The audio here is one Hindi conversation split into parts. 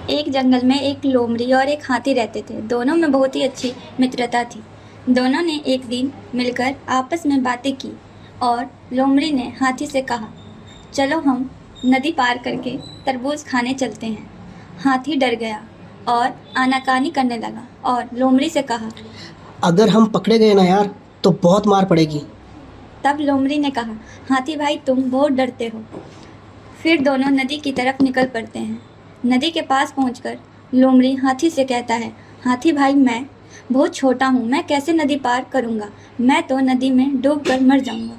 एक जंगल में एक लोमड़ी और एक हाथी रहते थे। दोनों में बहुत ही अच्छी मित्रता थी। दोनों ने एक दिन मिलकर आपस में बातें की और लोमड़ी ने हाथी से कहा, चलो हम नदी पार करके तरबूज खाने चलते हैं। हाथी डर गया और आनाकानी करने लगा और लोमड़ी से कहा। अगर हम पकड़े गए ना यार तो बहुत मार पड़ेगी। तब लोमड़ी ने कहा, हाथी भाई तुम बहुत डरते हो। फिर दोनों नदी की तरफ निकल पड़ते हैं। नदी के पास पहुंचकर लोमड़ी हाथी से कहता है, हाथी भाई मैं बहुत छोटा हूँ, मैं कैसे नदी पार करूँगा, मैं तो नदी में डूबकर मर जाऊँगा।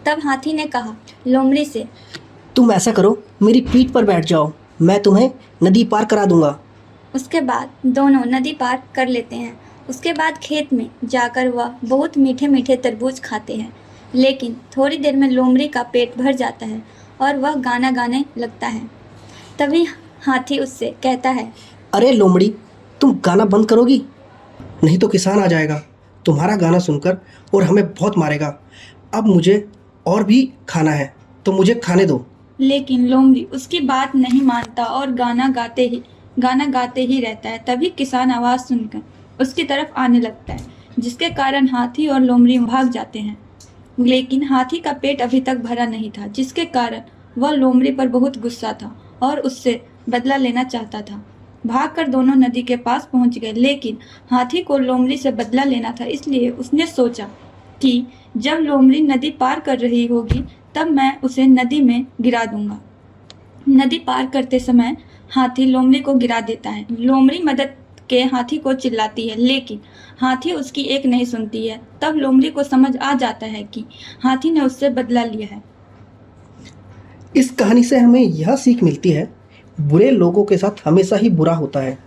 तब हाथी ने कहा लोमड़ी से, तुम ऐसा करो, मेरी पीठ पर बैठ जाओ, मैं तुम्हें नदी पार करा दूंगा। उसके बाद दोनों नदी पार कर लेते हैं। उसके बाद खेत में जाकर वह बहुत मीठे मीठे तरबूज खाते हैं। लेकिन थोड़ी देर में लोमड़ी का पेट भर जाता है और वह गाना गाने लगता है। तभी हाथी उससे कहता है, अरे लोमड़ी, तुम गाना बंद करोगी? नहीं तो किसान आ जाएगा तुम्हारा गाना सुनकर और हमें बहुत मारेगा। अब मुझे और भी खाना है तो मुझे खाने दो। लेकिन लोमड़ी उसकी बात नहीं मानता और गाना गाते ही रहता है। तभी किसान आवाज़ सुनकर उसकी तरफ आने लगता है, जिसके कारण हाथी और लोमड़ी भाग जाते हैं। लेकिन हाथी का पेट अभी तक भरा नहीं था, जिसके कारण वह लोमड़ी पर बहुत गुस्सा था और उससे बदला लेना चाहता था। भागकर दोनों नदी के पास पहुंच गए, लेकिन हाथी को लोमड़ी से बदला लेना था, इसलिए उसने सोचा कि जब लोमड़ी नदी पार कर रही होगी तब मैं उसे नदी में गिरा दूंगा। नदी पार करते समय हाथी लोमड़ी को गिरा देता है। लोमड़ी मदद के हाथी को चिल्लाती है, लेकिन हाथी उसकी एक नहीं सुनती है। तब लोमड़ी को समझ आ जाता है कि हाथी ने उससे बदला लिया है। इस कहानी से हमें यह सीख मिलती है, बुरे लोगों के साथ हमेशा ही बुरा होता है।